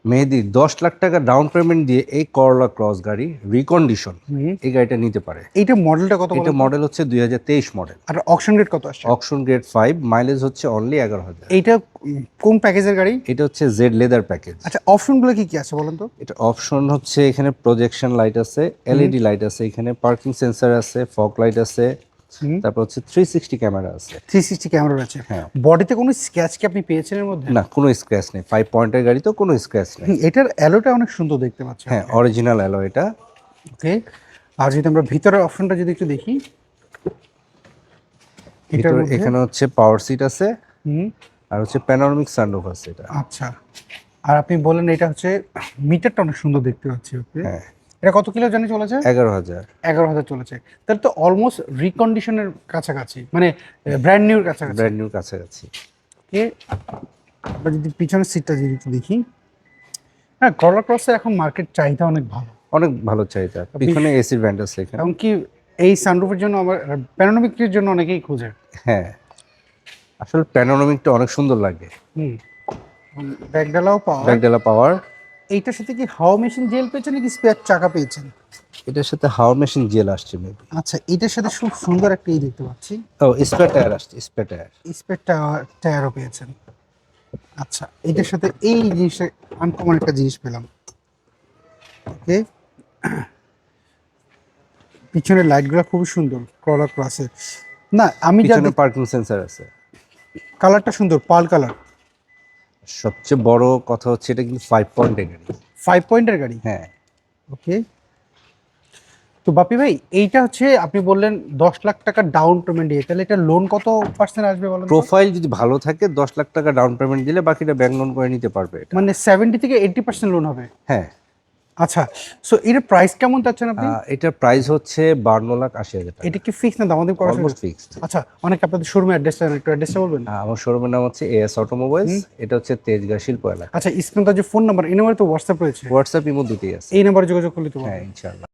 মেহেদি 10 লাখ টাকা down payment দিয়ে এই করলা ক্রস গাড়ি রিকন্ডিশন এই গাড়িটা নিতে পারে। এইটা মডেলটা কত? এটা মডেল হচ্ছে 2023 মডেল। আর অকশন রেট কত আসছে? অকশন গ্রেড 5, মাইলেজ হচ্ছে অনলি 11,000। এইটা কোন প্যাকেজের গাড়ি? এটা হচ্ছে জেড লেদার প্যাকেজ। আচ্ছা, অপশনগুলো কি কি আছে বলেন তো? এটা অপশন হচ্ছে এখানে প্রজেকশন লাইট আছে, এলইডি লাইট আছে, এখানে পার্কিং সেন্সর আছে, ফগ লাইট আছে, তারপর হচ্ছে 360 ক্যামেরা আছে। 360 ক্যামেরা আছে। হ্যাঁ। বডিতে কোনো স্ক্র্যাচ কি আপনি পেয়েছেন এর মধ্যে? না, কোনো স্ক্র্যাচ নেই। 5 পয়েন্টের গাড়ি তো কোনো স্ক্র্যাচ নেই। এটার অ্যালোটা অনেক সুন্দর দেখতে পাচ্ছি। হ্যাঁ, অরিজিনাল অ্যালো এটা। ওকে। আর যদি আমরা ভিতরের অপশনটা যদি একটু দেখি, এটার মধ্যে এখানে হচ্ছে পাওয়ার সিট আছে, হুম, আর হচ্ছে প্যানোরামিক সানরুফ আছে এটা। আচ্ছা। আর আপনি বলেন এটা হচ্ছে মিটারটা অনেক সুন্দর দেখতে পাচ্ছি। ওকে। হ্যাঁ, এটা কত কিলো জানি চলেছে? 11,000। 11,000 চলেছে। তাহলে তো অলমোস্ট রিকন্ডিশনের কাছাকাছি, মানে ব্র্যান্ড নিউর কাছাকাছি। ব্র্যান্ড নিউ কাছাকাছি। ওকে। আমরা যদি পিছনের সিটটা যদি একটু দেখি, হ্যাঁ, করলা ক্রসের এখন মার্কেট চাহিদা অনেক ভালো, অনেক ভালো চাহিদা। পিছনে এসি ভেন্ট আছে এখানে। এমনকি এই সানরুফের জন্য আমার প্যানোরামিকের জন্য অনেকেই খোঁজে। হ্যাঁ, আসলে প্যানোরামিকটা অনেক সুন্দর লাগে। হুম। ব্যাকডালাও পাওয়া। ব্যাকডেলা পাওয়ার। এইটার সাথে কি হাওয়া মেশিন জেল পেয়েছেন নাকি স্পেয়ার চাকা পেয়েছেন? এটার সাথে হাওয়ার মেশিন জেল আসছে মেবি। আচ্ছা, এটার সাথে খুব সুন্দর একটা দেখতে পাচ্ছি, ও স্পেয়ার টায়ার আসছে, স্পেয়ার টায়ার। স্পেয়ার টায়ারও পেয়েছেন। আচ্ছা, এটার সাথে এই জিনিসটা আনকমন একটা জিনিস পেলাম। ওকে। পিছনের লাইটগুলো খুবই সুন্দর করলা ক্রসের। না, আমি যা পিছনে পার্কিং সেন্সর আছে। কালারটা সুন্দর, পার্ল কালার। সবচেয়ে বড় কথা হচ্ছে এটা কিন্তু 5 পয়েন্টের গাড়ি। 5 পয়েন্টের গাড়ি। হ্যাঁ। ওকে। তো বাপি ভাই, এইটা হচ্ছে আপনি বললেন 10 লাখ টাকা ডাউন পেমেন্ট দিয়ে, তাহলে এটা লোন কত পার্সেন্ট আসবে বলেন তো? প্রোফাইল যদি ভালো থাকে 10 লাখ টাকা ডাউন পেমেন্ট দিলে বাকিটা ব্যাংক লোন করে নিতে পারবে এটা। মানে 70 থেকে 80% লোন হবে? হ্যাঁ। আচ্ছা, সো এর প্রাইস কেমন চাচ্ছেন আপনি? এটার প্রাইস হচ্ছে 52,80,000 টাকা। এটা কি ফিক্স না দামাদামি করা অলমোস্ট যাবে? ফিক্সড। আচ্ছা, অনেক আপনাদের শোরুমের অ্যাড্রেসটা একটু অ্যাড্রেসটা বলবেন? আমার শোরুমের নাম হচ্ছে এএস অটোমোবাইলস। এটা হচ্ছে তেজগাঁ শিল্প এলাকা। আচ্ছা, স্ক্রিনে যে ফোন নাম্বার, এই নাম্বারে তো হোয়াটসঅ্যাপ রয়েছে? হোয়াটসঅ্যাপ ইমো দুটোই আছে। এই নাম্বারে যোগাযোগ করলে তো হ্যাঁ, ইনশাআল্লাহ।